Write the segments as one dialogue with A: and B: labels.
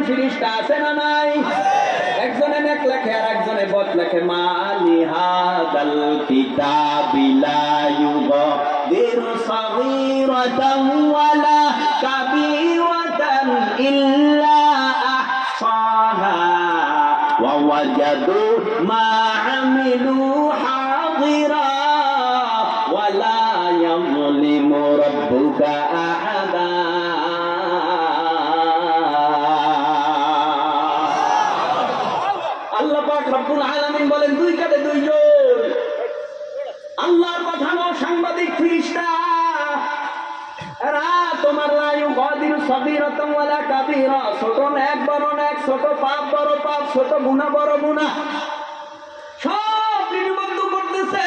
A: ফেরেশতা আছে না নাই? একজনে নেক লেখে আর একজনে বদ লেখে। মালি হাদাল কিতাবি লা ইউগাদিরু সাগীরাতান ওয়ালা কাবীরাতান ইল্লা আহসাহা ওয়া ওয়াজাদু মা আমিলু হাদিরা ওয়া লা ইয়াযলিমু রাব্বুকা আহাদা। আল্লাহ পাক রব্বুল আলামিন বলেন দুই কাঁধে দুইজন আল্লাহর পাঠানো সাংবাদিক ফেরেশতা। এরা তোমার লা ইউগাদিরু সাগীরাতান ওয়ালা কাবীরা, ছোট নেক বড় নেক, ছোট পাপ বড় পাপ, ছোট গুনাহ বড় গুনাহ সব লিপিবদ্ধ করতেছে।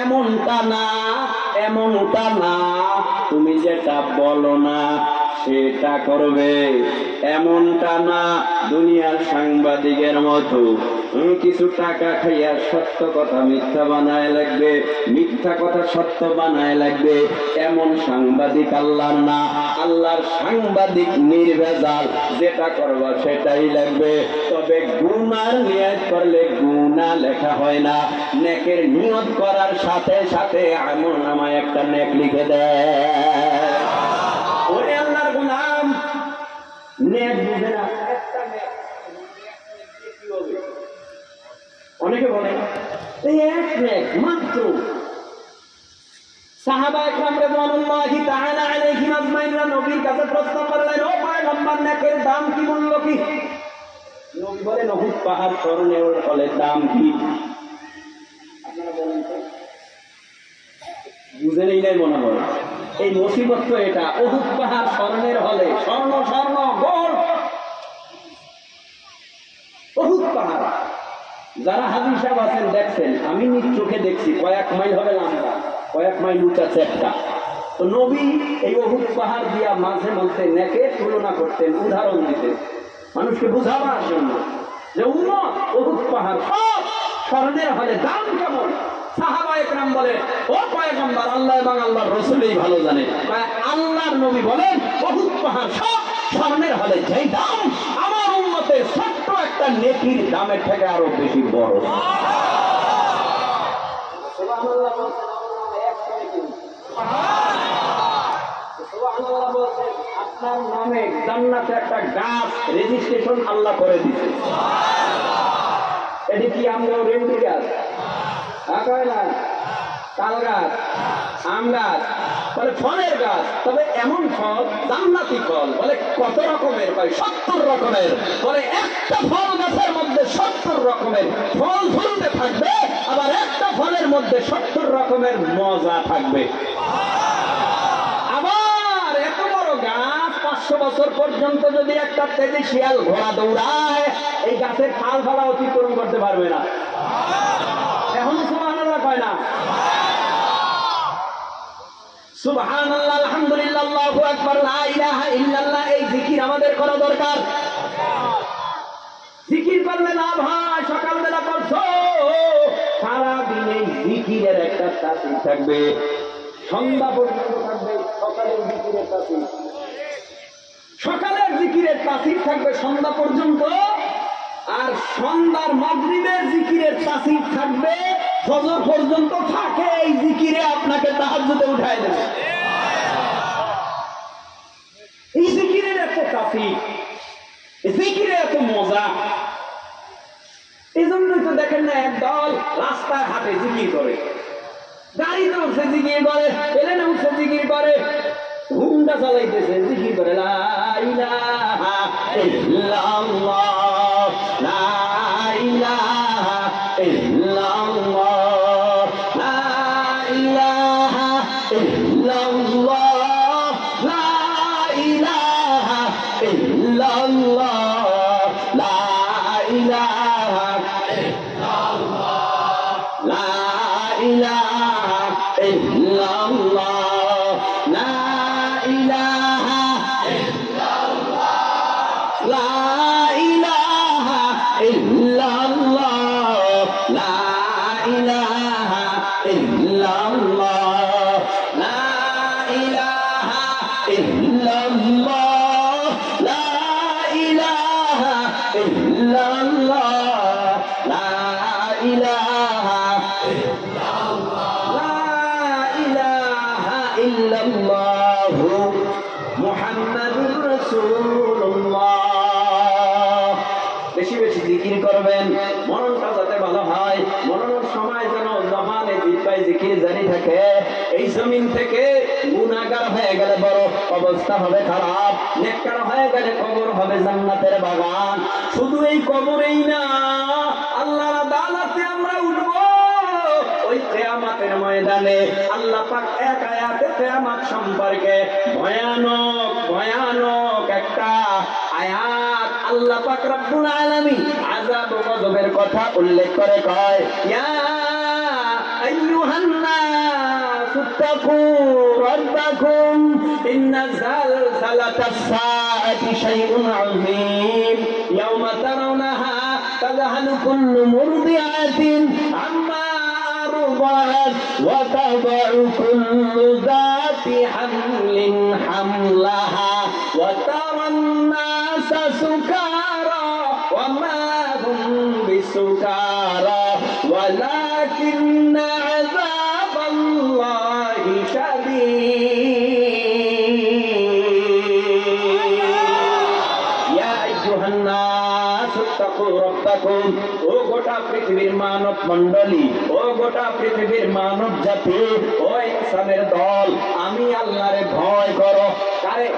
A: এমনটা না, এমনটা না, তুমি যেটা বলো না সেটা করবে, এমনটা না। দুনিয়ার সাংবাদিকের মতো কিছু টাকা খাইয়া সত্য কথা মিথ্যা বানায় লাগবে, মিথ্যা কথা সত্য বানায় লাগবে, এমন সাংবাদিক আল্লাহর না। আল্লাহর সাংবাদিক নির্ভেজাল, যেটা করবা সেটাই লাগবে। তবে গুনার নিয়ত করলে গুনাহ লেখা হয় না, নেকের নিয়ত করার সাথে সাথে আমলনামায় একটা নেক লিখে দেয়। ওরে আল্লাহর গোলাম, নেক বুঝে না, একটা নেক কি হবে? অনেকে বলে এই এক নেক মাত্র। সাহাবা একরাম রাদিয়াল্লাহু তাআলা আলাইহিম আজমাইনরা নবীর কাছে প্রশ্ন করলেন, ও পয়গম্বর, নেকের দাম কি, মূল্য কি? নবী বলেন, উহুদ পাহাড় স্মরণের ফলে দাম কি? আপনারা বলেন তো, বুঝে নেই নাই মনে হয়। এই মুসিবত তো এটা, উহুদ পাহাড় স্মরণের হলে স্বর্ণ স্বর্ণ গোল্ড উহুদ পাহাড়। যারা হাজী সাহেব আছেন দেখছেন, আমি নিজ চোখে দেখছি, কয়েক মাইল হবে লম্বা, কয়েক মাইল উঁচা চেপটা। তো নবী এই উহুদ পাহাড় দিয়া মাঝে মাঝে নেকের তুলনা করতেন, উদাহরণ দিতেন মানুষকে বুঝাবার জন্য যে উম্মত উহুদ পাহাড় সব স্মরণের হলে দাম কেমন। সাহাবা একরাম বলে, ও পয়গম্বর, আল্লাহ এবং আল্লাহর রাসূলই ভালো জানে। আল্লাহর নবী বলেন, উহুদ পাহাড় সব স্মরণের হলে যেই দাম, আমার উম্মতের ছোট্ট একটা নেকির দামের থেকে আরো বেশি বড়। সুবহানাল্লাহ বলছেন, সুবহানাল্লাহ বলছেন, আপনার নামে জান্নাতে একটা গাছ রেজিস্ট্রেশন আল্লাহ করে দিয়েছে। এটি কি আমরা রেন্টি গাছ, তাল গাছ, আম গাছ, বলে ফলের গাছ। তবে এমন ফল জান্নাতি ফল, বলে কত রকমের? 70 রকমের। বলে একটা ফল গাছের মধ্যে 70 রকমের ফল ঝুলতে থাকবে, আবার একটা ফলের মধ্যে 70 রকমের মজা থাকবে। আবার এত বড় গাছ, 500 বছর পর্যন্ত যদি একটা তেজি শিয়াল ঘোড়া দৌড়ায়, এই গাছের ফাল ফালা অতিক্রম করতে পারবে না। এখন সুবহানাল্লাহ কয় না? সুবহানাল্লাহ, আলহামদুলিল্লাহ, আল্লাহু আকবার, লা ইলাহা ইল্লাল্লাহ। এই জিকির আমাদের করা দরকার। জিকির করলে লাভ হয়। সকালবেলা করছো, সারাদিন এই জিকিরের একটা তাসির থাকবে, সন্ধ্যা পর্যন্ত থাকবে সকালের জিকিরের তাসির। সকালের জিকিরের তাসির থাকবে সন্ধ্যা পর্যন্ত, আর সন্ধ্যার মাগরিবের জিকিরের তাসির থাকবে ফজর পর্যন্ত। থাকে এই জিকিরে আপনাকে তাহাজ্জুদে উঠায় দেবে। এই জিকিরের এত তাসির, এই জিকিরে এত মজা। এই জন্যই তো দেখেন না, একদল রাস্তায় হাটে জিকির করে, গাড়িতে উঠছে জিকির করে, প্লেনে উঠছে জিকির করে, হুন্ডা চালাইতেছে জিকির করে, লা ইলাহা ইল্লাল্লাহ, লা ইলাহা ইল্লাল্লাহ, লা ইলাহা ইল্লাল্লাহ, লা ইলাহা ইল্লাল্লাহ, লা ইলাহা ইল্লাল্লাহ, লা ইলাহা ইল্লাল্লাহ, লা ইলাহা ইল্লাল্লাহ, লা ইলাহা ইল্লাল্লাহু মুহাম্মাদুর রাসূলুল্লাহ। বেশি বেশি জিকির করবেন, মননটা যাতে ভালো হয়, মননের সময় যেন জবানে জিহ্বায় জিকির জারি থাকে। এই জমিন থেকে গুনাহগার হয়ে গেলে বড় অবস্থা হবে খারাপ, নেককার হয়ে গেলে কবর হবে জান্নাতের বাগান। শুধু এই কবরেই না, আল্লাহর আদালতে আমরা উঠব ওই কিয়ামতের ময়দানে। আল্লাহ পাক এক আয়াতে কিয়ামত সম্পর্কে ভয়ানক ভয়ানক একটা আয়াত আল্লাহ পাক রব্বুল আলামিন আযাব ও গজবের কথা উল্লেখ করে কয়, ইয়া আইয়ুহান নাস ইত্তাকু রাব্বাকুম ইন্না যালজালাতাস সাআতি শাইউন আযীম ইয়াওমা তারাউনাহা তাযহালু কুল্লু মুরদিআতিন আম্মা আরদাত ওয়া তাদউ কুল্লু যাতি হামলিন হামলাহা ওয়া তারান নাসা সুকারা ওয়া মা হুম বিসুকারা ওয়ালাকিন্না আযাবাল্লাহি শাদীদ। ইয়া আইয়ুহান নাস ইত্তাকু রাব্বাকুম, ও গোটা পৃথিবীর মানব মণ্ডলী, ও গোটা পৃথিবীর মানব জাতি, ও ইনসানের দল, আমি আল্লাহরে ভয় করো। কারে?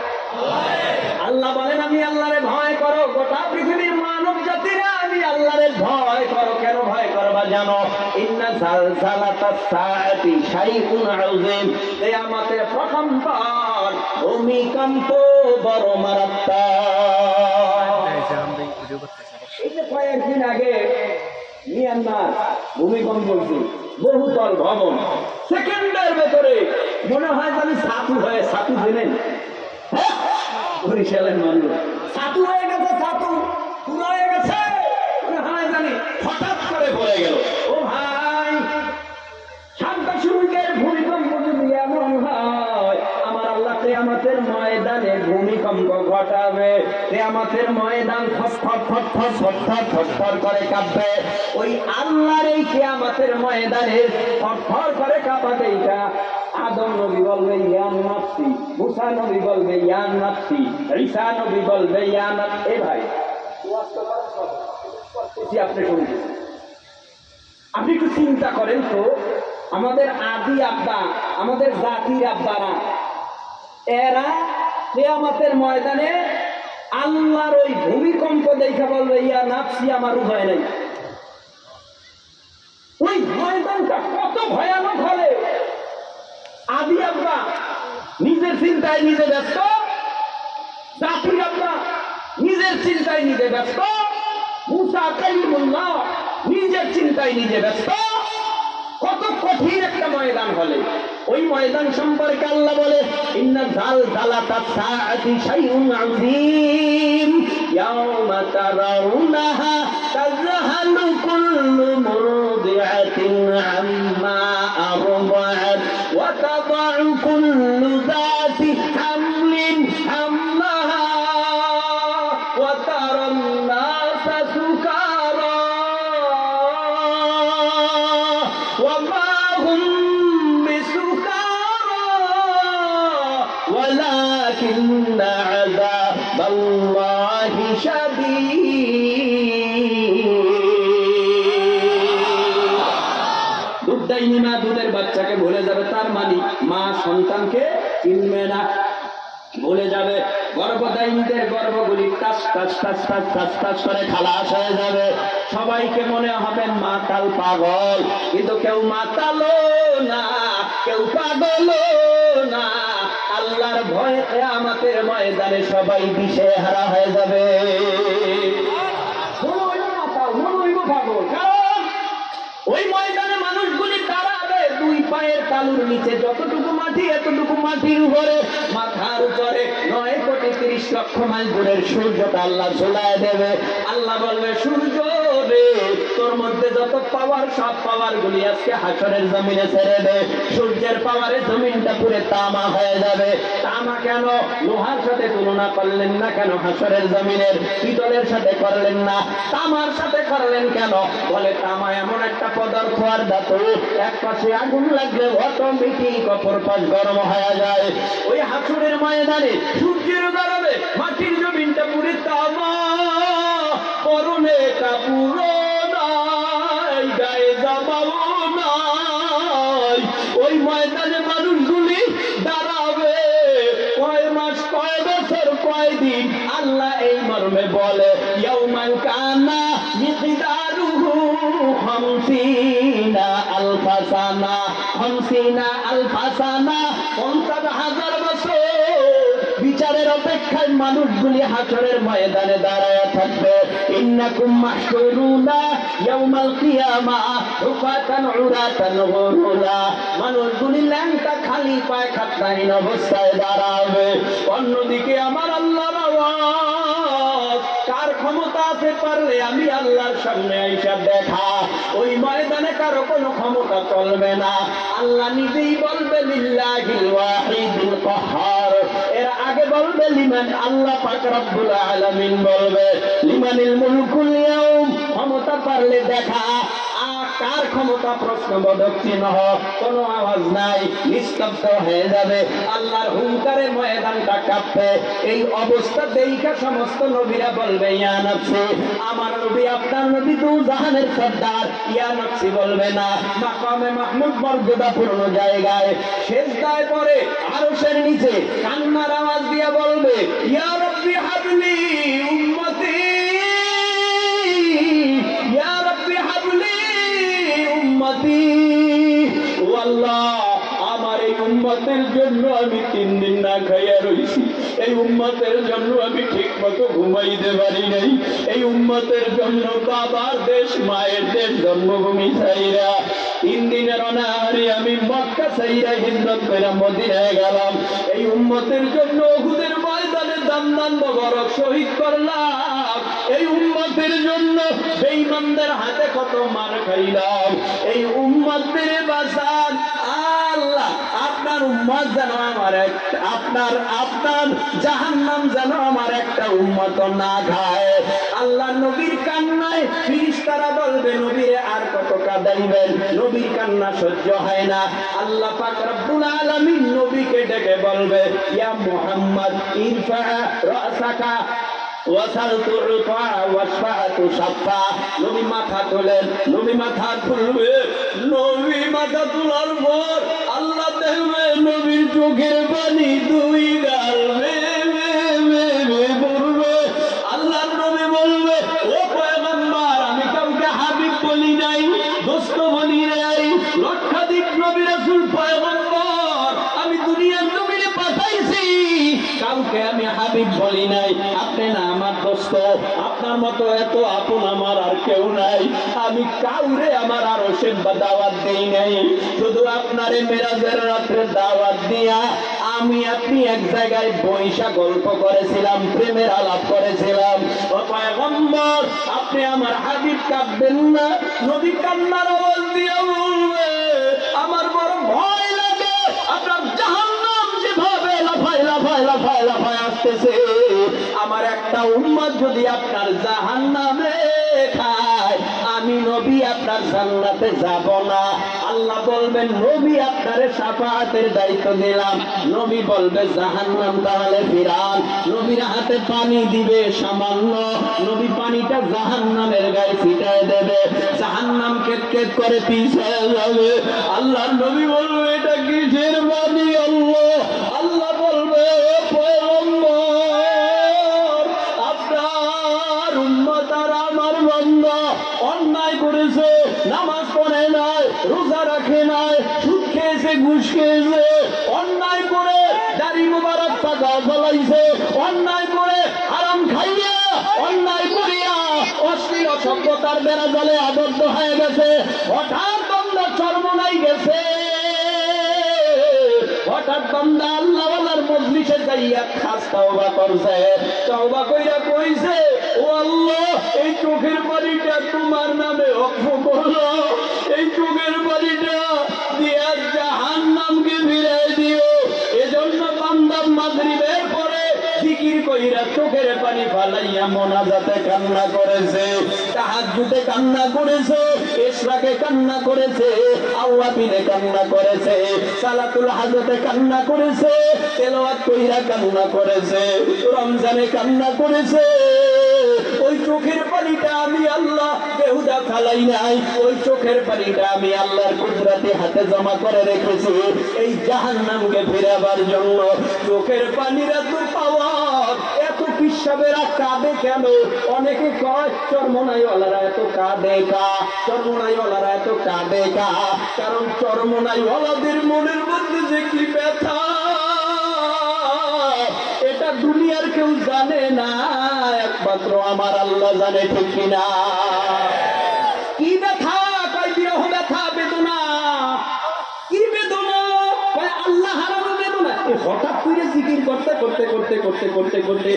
A: আল্লাহ বলেন আমি আল্লাহরে ভয় করো। গোটা পৃথিবীর মানব জাতিরা আমি আল্লাহরে ভয় করো। কেন ভয় করবা জানো? ইন্না যালজালাতাস সাআতি শাইউন আযীম, কিয়ামতের প্রথম পর ভূমিকম্প বড় মারাত্মক। এই যে কয়েকদিন আগে মিয়ানমার ভূমিকম্প হয়েছে, বহুতল ভবন, সেকেন্ডের ভেতরে মনে হয় জানি ছাতু হয়ে, ছাতু জেনেন বরিশালের মানুষ ছাতু হয়ে গেছে, ছাতু পুরো হয়ে গেছে, মনে হয় জানি হঠাৎ করে পড়ে গেল। ও ভাই, শান্ত সুরুকের ভূমিকম্প যদি এমন হয়, আমার আল্লাহ কিয়ামতের ময়দানে ভূমিকম্প ঘটাবে। কিয়ামতের ময়দান থরথর থরথর থরথর থরথর করে কাঁপবে। ওই আল্লাহর এই কিয়ামতের ময়দানে থরথর করে কাঁপাতে এইটা আদম নবী বলবে ইয়া নাফসি, মুসা নবী বলবে ইয়া নাফসি, ঈসা নবী বলবে ইয়া নাফসি। এই ভাই আপনি শুনছেন, আপনি একটু চিন্তা করেন তো, আমাদের আদি আব্বা, আমাদের জাতির আব্বারা, এরা কিয়ামতের ময়দানে আল্লাহর ওই ভূমিকম্প দেখে বলবে ইয়া নাফসি, আমার উপায় নেই। ওই ময়দানটা কত ভয়ানক হবে। আদি আব্বা নিজের চিন্তায় নিজে ব্যস্ত, জাতির আব্বা নিজের চিন্তায় নিজে ব্যস্ত, মুসা কালিমুল্লাহ নিজের চিন্তায় নিজে ব্যস্ত। কত কঠিন একটা ময়দান হলে। ওই ময়দান সম্পর্কে আল্লাহ বলে ইন্না যালজালাতাস সাআতি শাইউন আযীম ইয়াওমা তারাউনাহা তাযহালু কুল্লু মুরদিআতিন আম্মা আরদাত ওয়া তাদউ কুল্লু যাতি হামলিন হামলাহা ওয়া তারান নাসা সুকারা ওয়া মা হুম বিসুকারা ওয়ালাকিন্না আযাবাল্লাহি শাদীদ। দুধ দেয়নি মা, দুধের বাচ্চাকে ভুলে যাবে, তার মানে মা সন্তানকে চিনবে না, ভুলে যাবে। গর্ভদায়ীদের গর্ভগুলি টাস টাস টাস টাস টাস টাস করে খালাস হয়ে যাবে। সবাইকে মনে হবে মাতাল পাগল, কিন্তু কেউ মাতালো না, কেউ পাগলও না। আল্লাহর ভয়ে কিয়ামতের ময়দানে সবাই দিশেহারা হয়ে যাবে। ওই ময়দানে মানুষগুলি দাঁড়াবে দুই পায়ের তালুর নিচে, যতটুকু মাটি এতটুকু মাটির উপরে, মাথার উপরে 9,30,00,000 মাইল দূরের সূর্যটা আল্লাহ ঝুলায় দেবে। আল্লাহ বলবে সূর্য রে, তোর দুনিয়ার মধ্যে যত পাওয়ার, সব পাওয়ার গুলি আজকে হাসরের জমিনে ছেড়ে দে। সূর্যের পাওয়ারে জমিনটা পুরে তামা হয়ে যাবে। তামা কেন? লোহার সাথে তুলনা করলেন না কেন? হাসরের জমিনের পিতলের সাথে করলেন না, তামার সাথে করলেন কেন? বলে তামা এমন একটা পদার্থ আর ধাতু, এক পাশে আগুন লাগলে অটোমেটিক অপর পাশ গরম হয়ে যায়। ওই হাসরের ময়দানে সূর্যের গরমে মাটির জমিনটা পুরে তামা, পরনে কাপুরো নাই, গায়ে জামাও নাই। ওই ময়দানে মানুষগুলি দাঁড়াবে কয় মাস, কয় বছর, কয় দিন। আল্লাহ এই মর্মে বলে, ইয়াউমান কানা মিকদারুহু 50 আলফা সানা, 50 আলফা সানা, 50,000 বছর। বিচারের অপেক্ষায় মানুষগুলি হাসরের ময়দানে দাঁড়ায় থাকবে। ইন্নাকুম মাহশুরুনা ইয়াউমাল কিয়ামা হুফাতান উরাতান গুরুলা। মানুষগুলি ল্যাংটা খালি পায়ে খাট্টাহীন অবস্থায় দাঁড়াবে। অন্যদিকে আমার আল্লাহর আওয়াজ, কার ক্ষমতা আছে পারলে আমি আল্লাহর সামনে আইসা দেখা। ওই ময়দানে কারো কোনো ক্ষমতা চলবে না। আল্লাহ নিজেই বলবে লিল্লাহিল ওয়াহিদুল কাহ্হার। এর আগে বলবে লিমান, আল্লাহ পাক রব্বুল আলামিন বলবে লিমানিল মুলকুল ইয়াউম। ক্ষমতা পারলে দেখা। কার ক্ষমতা? প্রশ্নবোধক চিহ্ন, কোনো আওয়াজ নাই, নিস্তব্ধ হয়ে যাবে। আল্লাহর হুঙ্কারে ময়দানটা কাঁপবে। এই অবস্থা দেখা সমস্ত নবীরা বলবে ইয়া নফসি। আমার নবী, আপনার নবী দু জাহানের সর্দার, ইয়া নফসি বলবে না। মাকামে মাহমুদ মর্যাদাপূর্ণ জায়গায় সেজদায় পড়ে আরশের নিচে কান্নার আওয়াজ দিয়ে বলবে ইয়া রব্বি হাবলি উম্মতি, ইয়া রব্বি হাবলি উম্মতি। ও আল্লাহ, আমার এই উম্মতের জন্য আমি 3 দিন না খাইয়া রইছি। এই উম্মতের জন্য আমি ঠিক মতো ঘুমাইতে পারি নাই। এই উম্মতের জন্য বাবার দেশ, মায়ের দেশ, জন্মভূমি ছাইরা 3 দিনের অনাহারে আমি মক্কা ছাইরা হিজরত করে মদিনায় গেলাম। এই উম্মতের জন্য উহুদের ময়দানে দান মোবারক শহীদ করলাম। এই উম্মতের জন্য বেঈমানদের হাতে কত মার খাইলাম। এই উম্মতের বাঁচান আল্লাহ। আপনার উম্মত যেন আমার আপনার জাহান্নাম যেন আমার একটা উম্মত না খায়। আল্লাহ নবীর কান্নায় ফেরেশতারা বলবে নবীরে আর কত কাঁদাইবেন? নবীর কান্না সহ্য হয় না। আল্লাহ পাক রব্বুল আলামিন নবীকে ডেকে বলবে ইয়া মুহাম্মদ ইরফা রাসাকা ওয়াসাল তুরফা ওয়াসফাতু সাফা। নবী মাথা তোলেন। নবী মাথা তুলবে। নবী মাথা তোলার পর আল্লাহ দেখবে নবীর চোখের পানি 2 গাল পড়বে। আল্লাহ নবী বলবে ও পয়গম্বর, আমি কাউকে হাবিব বলি নাই, দোস্ত বলি নাই, লক্ষাধিক নবী রাসূল পয়গম্বর আমি দুনিয়ার জমিনে পাঠাইছি, কাউকে আমি হাবিব বলি নাই। আপনি না আমার দোস্ত, আপনার মতো এত আপন আমার আর কেউ নাই। আমি কাউরে আমার আরশের দাওয়াত দেই নাই, শুধু আপনারে মেরাজের রাত্রে দাওয়াত দিয়া আমি আপনি এক জায়গায় বৈশা গল্প করেছিলাম, প্রেমের আলাপ করেছিলাম। ও পয়গম্বর, আপনি আমার হাবিব কাঁদবেন না? নবী কান্নার আওয়াজ দিয়ে বলবে আমার বড় ভয় লাগে আপনার জাহান্নাম যেভাবে লাফায় লাফায় লাফায় লাফায় আসতেছে। আমার একটা উম্মত যদি আপনার জাহান্নামে খায়, আমি নবী আপনার জান্নাতে যাব না। আল্লাহ বলবেন নবী আপনারে শাফাআতের দায়িত্ব দিলাম। নবী বলবে জাহান্নাম তাহলে ফিরান। নবীর হাতে পানি দিবে সামান্য, নবী পানিটা জাহান্নামের গায়ে ছিটায় দেবে, জাহান্নাম কেট কেট করে পিছায় যাবে। আল্লাহ নবী বলবে এটা কিসের পানি? আল্লাহ বলবে পয়গম্বর, আপনার উম্মত আর আমার বান্দা অন্যায় করেছে, নামাজ পড়ে নাই, রোজা রাখে নাই, সুদ খেয়েছে, ঘুষ খেয়েছে, অন্যায় করে দাড়ি মুবারক পাকা ফলাইছে, অন্যায় করে হারাম খাইয়া, অন্যায় করিয়া অশ্লীল অসভ্যতার বেড়া জলে আবদ্ধ হয়ে গেছে। হঠাৎ বান্দা চরমনাই গেছে, হঠাৎ বান্দা আল্লাহওয়ালার মজলিসে মজলিসে যাইয়া খাস তওবা করছে, তওবা কইরা কইছে, ও আল্লাহ এই চোখের পানিটা তোমার নামে ওয়াকফ করো, এই চোখের পানিটা দিয়া জাহান্নামকে ফিরাই দিও। এজন্য বান্দা মাগরিবের পরে জিকির কইরা চোখের পানি ফালাইয়া মোনাজাতে কান্না করেছে, তাহাজ্জুদে কান্না করেছে, ইশরাকে কান্না করেছে, আওয়াবিনে কান্না করেছে, সালাতুল হাজতে কান্না করেছে, তেলাওয়াত কইরা কান্না করেছে, রমজানে কান্না করেছে। ওই চোখের পানিটা আমি আল্লাহ বেহুদা ফালাই নাই, ওই চোখের পানিটা আমি আল্লাহর কুদরতে হাতে জমা করে রেখেছি এই জাহান্নামকে ফেরাবার জন্য। চোখের পানির এত পাওয়ার, এত পিসাবেরা কাঁদে কেন? অনেকে কয় চরমনাইওয়ালারা এত কাঁদে কা, চরমনাইওয়ালারা এত কাঁদে কা, কারণ চরমনাইওয়ালাদের মনের মধ্যে যে কি ব্যথা এটা দুনিয়ার কেউ জানে না, একমাত্র আমার আল্লাহ জানে, ঠিক কিনা? কি ব্যথা? কয় বিরহ ব্যথা, বেদনা। কি বেদনা? কয় আল্লাহ হারানো বেদনা। হঠাৎ করে জিকির করতে করতে করতে করতে করতে করতে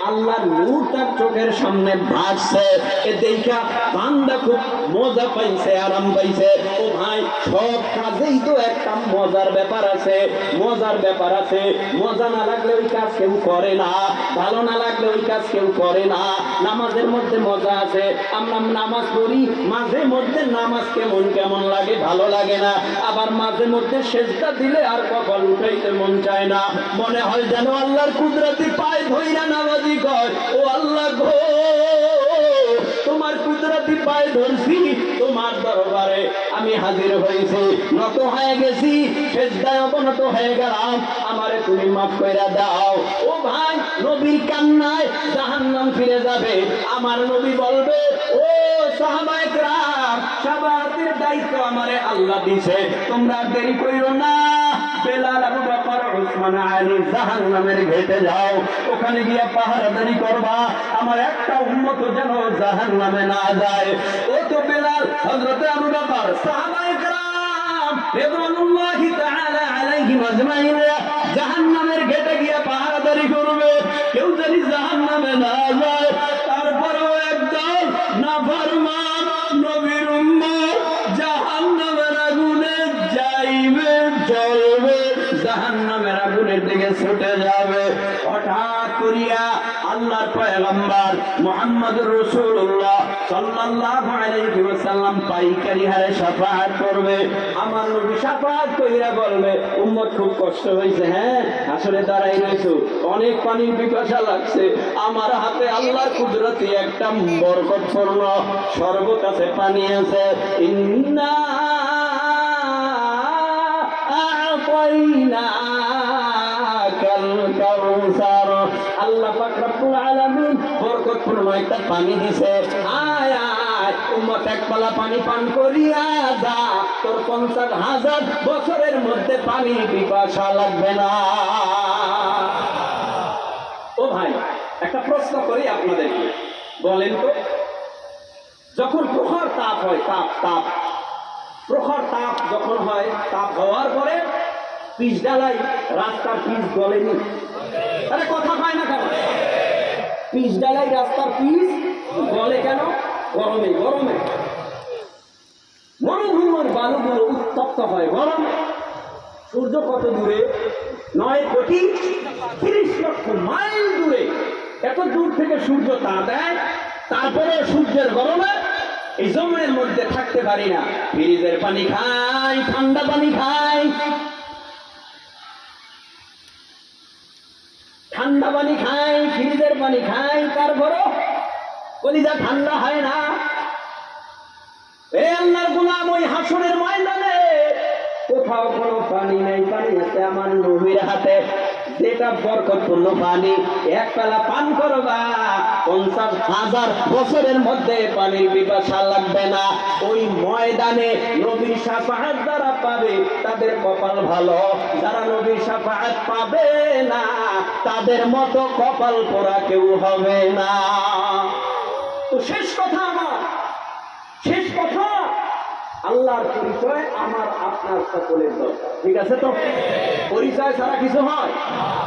A: আল্লাহর নূর তার চোখের সামনে ভাসছে, এ দেখা বান্দা খুব মজা পাইছে, আরাম পাইছে। ও ভাই, সব কাজেই তো একটা মজার ব্যাপার আছে, মজার ব্যাপার আছে। মজা না লাগলে ওই কাজ কেউ করে না, ভালো না লাগলে ওই কাজ কেউ করে না। নামাজের মধ্যে মজা আছে, আমরা নামাজ পড়ি, মাঝে মধ্যে নামাজ কেমন কেমন লাগে, ভালো লাগে না। আবার মাঝে মধ্যে সেজদা দিলে আর কপাল উঠাইতে মন চায় না, মনে হয় যেন আল্লাহর কুদরতি পায়ে ধইরা নামাজি কয়, ও আল্লাহ গো তোমার কুদরতি পায়ে ধরছি, তোমার দরবারে আমি হাজির হয়েছি, নত হয়ে গেছি, সেজদায় অবনত হয়ে গেলাম, আমারে তুমি মাফ কইরা দাও। ও ভাই, নবীর কান্নায় জাহান্নাম ফিরে যাবে। আমার নবী বলবে, ও সাহাবায়ে কেরাম, শাফাআতের দায়িত্ব আমারে আল্লাহ দিয়েছে, তোমরা দেরি কইরো না। বেলাল, আবু বকর, উসমান, আলী জাহান্নামের ঘেটে যাও, ওখানে গিয়ে পাহারাদারি করবা, আমার একটা উম্মত যেন জাহান্নামে না যায়। ও তো বেলাল, হযরত আবু বকর, সাহাবায়ে কেরাম রিদওয়ানুল্লাহি তাআলা আলাইহিম আজমাইন জাহান্নামের ঘেটে গিয়ে পাহারাদারি করবে, কেউ যদি জাহান্নামে না যায়। তারপরেও একদল নাফরমান নবীর উম্মত জাহান্নামের আগুনে যাইবে, জ্বলবে, জাহান্নামের আগুনের দিকে ছুটে যাবে। হঠাৎ করিয়া আল্লাহর পয়গম্বর মুহাম্মদুর রাসূলুল্লাহ সাল্লাল্লাহু আলাইহি ওয়াসাল্লাম পাইকারি হারে শাফাআত করবে। আমার নবী শাফাআত কইরা বলবে, উম্মত খুব কষ্ট হইছে, হ্যাঁ আসলে দাঁড়াই রইছো, অনেক পানির পিপাসা লাগছে, আমার হাতে আল্লাহর কুদরতি একটা বরকতপূর্ণ শরবত আছে, পানি আছে, ইন্না আল্লাহ পাক রব্বুল আলামিন বরকতপূর্ণ একটা পানি দিছে, আয় আয় উম্মত এক পালা পানি পান করিয়া যা, তোর 50,000 বছরের মধ্যে পানি পিপাসা লাগবে না। ও ভাই, একটা প্রশ্ন করি আপনাদেরকে, বলেন তো, যখন প্রখর তাপ হয়, তাপ প্রখর তাপ যখন হয়, তাপ হওয়ার পরে পিচ ডালাই, রাস্তার পিচ গলেনি, আরে কথা হয় না কেন? পিচ ডালাই, রাস্তার পিচ গলে কেন? গরমে গরমে মরুভূমির বালুগুলো উত্তপ্ত হয় গরমে। সূর্য কত দূরে? 9,30,00,000 মাইল দূরে। এত দূর থেকে সূর্য তা দেয়, তারপরে সূর্যের গরমে এই জমিনের মধ্যে থাকতে পারি না। ফ্রিজের পানি খাই, ঠান্ডা পানি খাই, ঠান্ডা পানি খাই, ফ্রিজের পানি খাই, তারপরও কলিজা ঠান্ডা হয় না। এই আল্লাহর গোলাম, ওই হাসরের ময়দানে কোথাও কোনো পানি নেই, পানি আছে আমার নবীর হাতে, যেটা বরকতপূর্ণ পানি, এক বেলা পান করবা, 50,000 বছরের মধ্যে পানির পিপাসা লাগবে না। ওই ময়দানে নবীর শাফাআত যারা পাবে তাদের কপাল ভালো, যারা নবীর শাফাআত পাবে না তাদের মতো কপাল পোড়া কেউ হবে না। তো শেষ কথা আমার, শেষ কথা, আল্লাহর পরিচয় আমার আপনার সকলের দরকার। ঠিক আছে তো? পরিচয় ছাড়া কিছু হয়?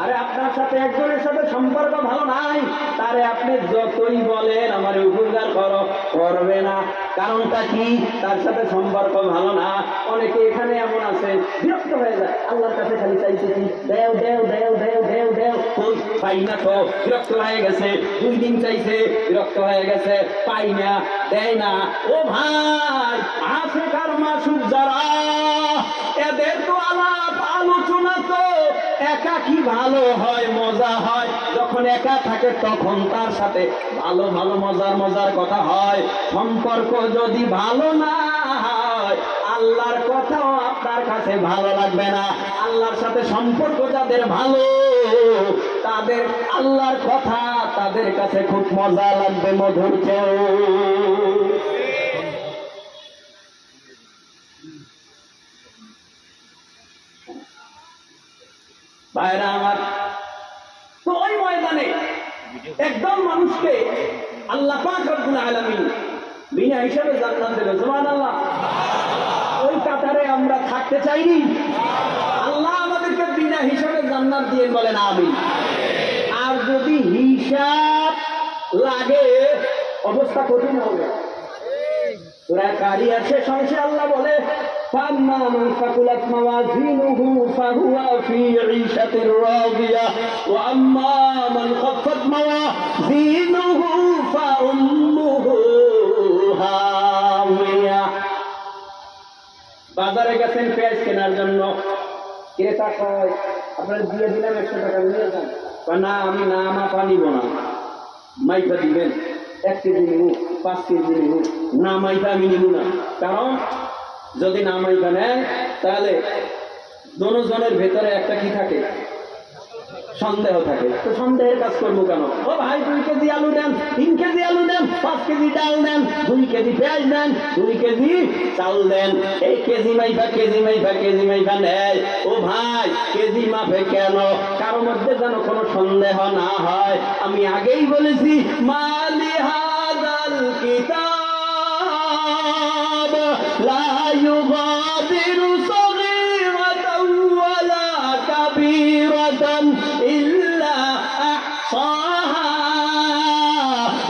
A: আরে আপনার সাথে একজনের সাথে সম্পর্ক ভালো নাই, তারে আপনি যতই বলেন আমার উপকার করো, করবে না। কারণটা কি? তার সাথে সম্পর্ক ভালো না। অনেকে এখানে এমন আছে, বিরক্ত হয়ে যায়, আল্লাহর কাছে খালি চাইতেছি দেও দেও দেও দেও দেও দেও, পাই না তো, বিরক্ত হয়ে গেছে। 2 দিন চাইছে, বিরক্ত হয়ে গেছে, পাই না, দেয় না। ও ভাই, আশিকার মাসুক যারা, এদের তো আলাপ আলোচনা তো একা কি ভালো হয়, মজা হয়। যখন একা থাকে তখন তার সাথে ভালো ভালো মজার মজার কথা হয়। সম্পর্ক যদি ভালো না হয়, আল্লাহর কথাও আপনার কাছে ভালো লাগবে না। আল্লাহর সাথে সম্পর্ক যাদের ভালো, তাদের আল্লাহর কথা তাদের কাছে খুব মজা লাগবে, মধুর চেয়ে। ভাইরা আমার, তো ওই ময়দানে একদম মানুষকে আল্লাহ পাক রব্বুল আলামিন বিনা হিসাবে জান্নাত দেবে। সুবহানাল্লাহ। ওই কাতারে আমরা থাকতে চাইনি। আল্লাহ আমাদেরকে বিনা হিসাবে জান্নাত দিয়ে বলেন আমিন। আর যদি হিসাব লাগে, অবস্থা কঠিন হবে। সূরা কারিয়ার শেষ অংশে আল্লাহ বলে, فَأَمَّا مَنْ ثَقُلَتْ مَوَازِينُهُ فَهُوَ فِي عِيشَةٍ رَاضِيَةٍ وَأَمَّا مَنْ خَفَّتْ مَوَازِينُهُ فَأُمُّهُ هَاوِيَةٌ। বাজারে গেছেন পেঁয়াজ কেনার জন্য, ক্রেতা কয় আপনার দিয়ে দিলাম 100 টাকা, নিয়ে যান। না, আমি না মাপা নিব না, মাইপা দিবেন। 1 কেজি নিব, 5 কেজি নিব, না মাইপা আমি নিব না। কারণ যদি না মাইপা নেয়, তাহলে দুজনের ভেতরে একটা কি থাকে, সন্দেহ থাকে। তো সন্দেহের কাজ করবো কেন? ও ভাই 2 কেজি আলু দেন, 3 কেজি আলু দেন, 5 কেজি ডাল দেন, 2 কেজি পেঁয়াজ দেন, 2 কেজি চাল দেন। এই কেজি মাইপা কেজি মাইপা কেজি মাইপা নেয়। ও ভাই, কেজি মাপে কেন? কারোর মধ্যে যেন কোনো সন্দেহ না হয়। আমি আগেই বলেছি, মালি হাযাল কিতাব লা ইউগাদিরু সাগীরাতান ওয়ালা কাবীরাতান ইল্লা আহসাহা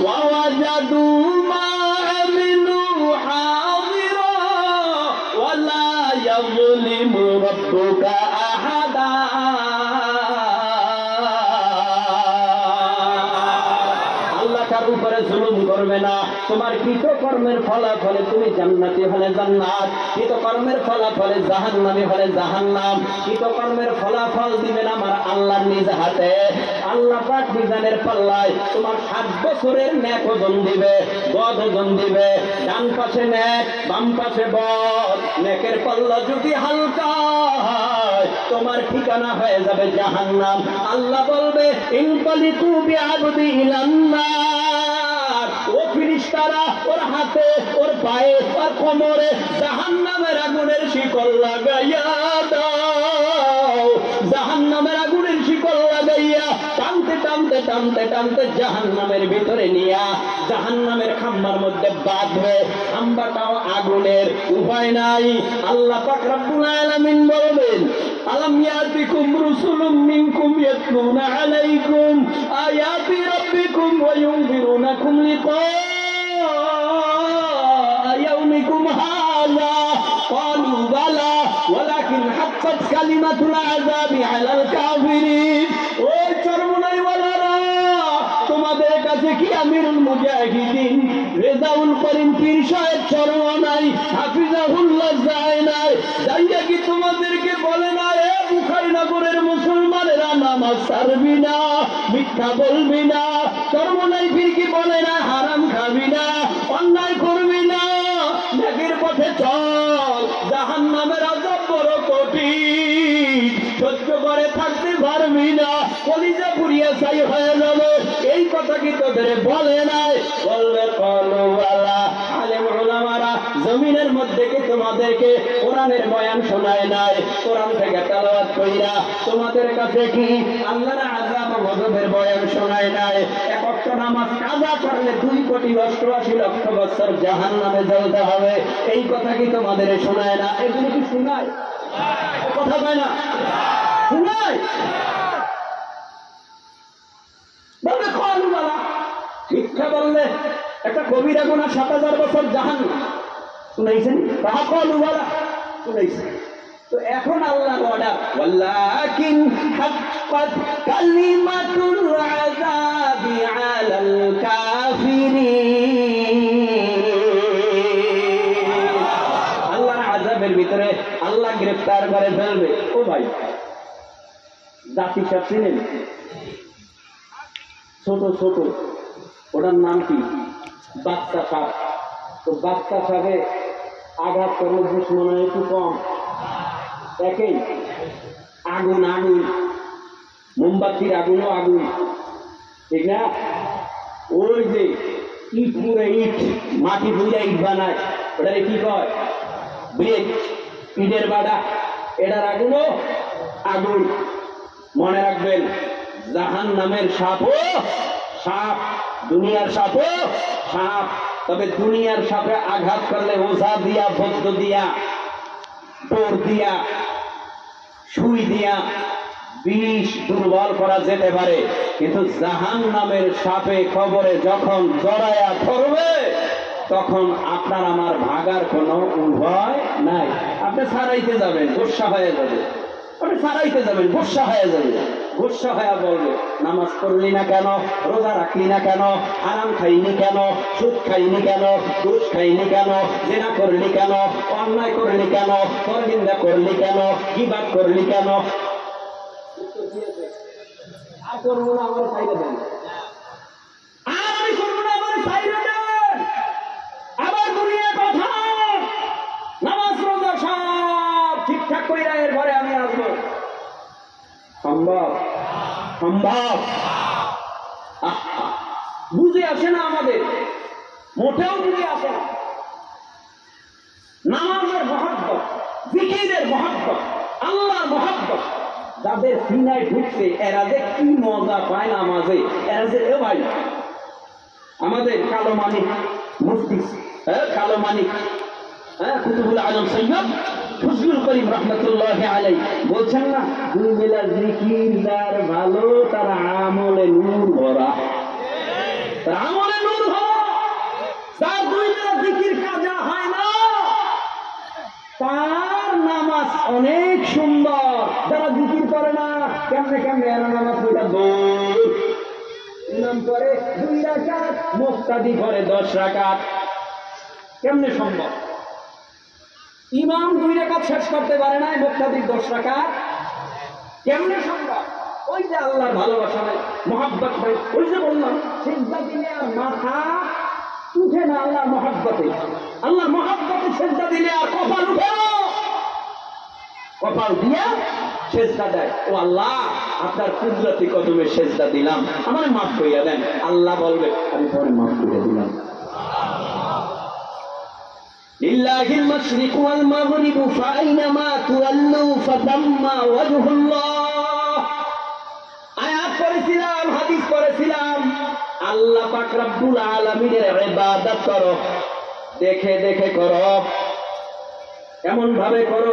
A: ওয়া ওয়াজাদু মা আমিলু হাযিরা ওয়া লা ইয়াযলিমু রাব্বুকা আহাদা। উপরে জুলুম করবে না। তোমার কৃতকর্মের ফলাফলে তুমি জান্নাতি হলে জান্নাত, কৃতকর্মের ফলাফলে জাহান্নামী হলে জাহান্নাম। কৃতকর্মের ফলাফল দিবেন আমার আল্লাহর নিজ হাতে। আল্লাহ পাক মিজানের পাল্লায় তোমার 7 বছরের নেক ওজন দিবে, বদ ওজন দিবে। ডান পাশে নেক, বাম পাশে বদ। নেকের পাল্লা যদি হালকা হয়, তোমার ঠিকানা হয়ে যাবে জাহান্নাম। আল্লাহ বলবে, ইনতালিকু বিআবদি ইলান্নার। ও ফেরেশতারা, ওর হাতে, ওর পায়ে, ওর কোমরে জাহান্নামের আগুনের শিকল লাগাইয়া দাও। জাহান্নামের আগুনের শিকল লাগাইয়া টানতে টানতে টানতে টানতে জাহান্নামের ভিতরে নিয়া জাহান্নামের খাম্বার মধ্যে বাঁধবে। খাম্বাটাও আগুনের, উপায় নাই। আল্লাহ পাক রব্বুল আলামিন বলবেন, আলাম ইয়াতিকুম রুসুলুম মিনকুম ইয়াতলুনা আলাইকুম আয়াতি রাব্বিকুম ওয়া ইউনযিরুনাকুম লিকা ইয়াউমিকুম হাযা ক্বালু বালা ওয়ালাকিন হাক্কাত কালিমাতুল আযাবি আলাল কাফিরিন। ও চরমনাইওয়ালারা, তোমাদের কাছে কি আমিরুল মুজাহিদিন রেজাউল করিম পীর সাহেব চরমনাই হাফিজাহুল্লাহ যায় নাই? যাইয়া কি তোমাদেরকে বলে না, এ বুখারী নগরের মুসলমানেরা নামাজ ছাড়বি না, মিথ্যা বলবি না? চরমনাই পীর কি বলে না, হারাম খাবি না, অন্যায় করবি না, নেকের পথে চল, জাহান্নামের আযাব বড় কঠিন, সহ্য করে থাকতে পারবি না, কলিজা পুড়িয়া ছাই হয়ে যাবে? এই কথা কি তোদের বলে নাই? বলবে কলু বালা। আলেম উলামারা জমিনের মধ্যে কি তোমাদেরকে কোরআনের বয়ান শোনায় নাই? কোরআন থেকে তেলাওয়াত কইরা তোমাদের কাছে কি আল্লাহর আযাব গজবের বয়ান শোনায় নাই, এক ওয়াক্ত নামাজ কাজা করলে 2,88,00,000 বছর জাহান্নামে জ্বলতে হবে, এই কথা কি তোমাদের শোনায় না? এগুলো কি শোনায়? কথা কয় না, শোনায়? বলবে খালুওয়ালা মিথ্যা বললে একটা কবিরা গুনাহ 7,000 বছর জাহান্নাম, শুনাইছেন? তাহা খালুওয়ালা শুনাইছেন। তো এখন আল্লাহর অর্ডার, ওয়ালাকিন হাক্কাত কালিমাতুল আযাবি আলাল কাফিরিন। আল্লাহর আযাবের ভিতরে আল্লাহ গ্রেফতার করে ফেলবে। ও ভাই, জাতি সাপ চিনেন? ছোট ছোট, ওটার নাম কি? বাচ্চা সাপ। তো বাচ্চা সাপে আঘাত করলে দুশ্মন একটু কম, একই আগুন, আগুন মোমবাতির আগুনও আগুন, ঠিক না? ওই যে ইট পুরে ইট, মাটি বুঝা ইট বানায়, ওটারে কি কয়? ব্রেক, ইটের বাড়া, এটার আগুনও আগুন। মনে রাখবেন, জাহান্নামের সাপও সাপ, দুনিয়ার সাপও সাপ। তবে দুনিয়ার সাপে আঘাত করলে ওঝা দিয়া, বদ্ধ দিয়া, টোর দিয়া, সুই দিয়া বিষ দুর্বল করা যেতে পারে, কিন্তু জাহান্নামের সাপে কবরে যখন জড়ায়া ধরবে তখন আপনার আমার ভাগার কোনো উপায় নাই। আপনি ছাড়াইতে যাবেন, গোসা হয়ে যাবে, আপনি ছাড়াইতে যাবেন, গোসা হয়ে যাবে। গোসা হয়ে বলবে, নামাজ পড়লি না কেন, রোজা রাখলি না কেন, আরাম খাইনি কেন, সুদ খাইনি কেন, ঘুষ খাইনি কেন, জেনা করলি কেন, অন্যায় করলি কেন, পরনিন্দা করলি কেন, গীবাত করলি কেন? আর করবো না, আমার সাইডে দেন, আর আমি করবো না, আমার সাইডে দেন। আবার দুনিয়া কথা, নামাজ রোজা সব ঠিকঠাক করে এর ঘরে আমি আসবো, সম্ভব? সম্ভব? বুঝে আসে না আমাদের, মোটেও বুঝে আসে না। নামাজের মহব্বত, জিকিরের মহব্বত, আল্লাহর মহব্বত যাদের সিনায় ঢুকছে, এরা যে কি মজা পায় নামাজে। এরা যে, এ ভাই, আমাদের কালো মানিক মুফতি, কালো মানিক, কুতুবুল আলম সৈয়দ ফজলুল করিম রহমতুল্লাহ আলাইহি বলছেন না, দুই বেলা জিকির যার ভালো, তার আমলে নূর ভরা, তার আমলে নূর ভরা। যার দুই বেলা জিকির কাজা হয় না, তার নামাজ অনেক সুন্দর। যারা জিকির করে না, কেমনে কেমনে এরা নামাজ পড়া দৌড়, ইমাম করে 2 রাকাত, মুক্তাদি করে 10 রাকাত, কেমনে সম্ভব? ইমাম 2 রাকাত শেষ করতে পারে না, মুক্তাদি 10 রাকাত, কেমনে সম্ভব? ওই যে আল্লাহর ভালোবাসা নাই, মহব্বত নাই। ওই যে বললাম, সিজদা দিলে আর মাথা উঠে না আল্লাহর মহব্বতে। আল্লাহর মহব্বতে সিজদা দিলে আর কপাল উঠে না, কপাল দিয়া সিজদা দেয়। ও আল্লাহ, আপনার কুদরতি কদমে সিজদা দিলাম, আমারে মাফ করিয়া দেন। আল্লাহ বলবে, আমি পরে মাফ করে দিলাম। লিল্লাহিল মাশরিকু ওয়াল মাগরিবু ফাআইনামা তুওয়াল্লু ফাতাম্মা ওয়াজহুল্লাহ। আয়াত পড়েছিলাম, হাদিস পড়েছিলাম, আল্লাহ পাক রব্বুল আলামিনের ইবাদত করো, দেখে দেখে করো, এমন ভাবে করো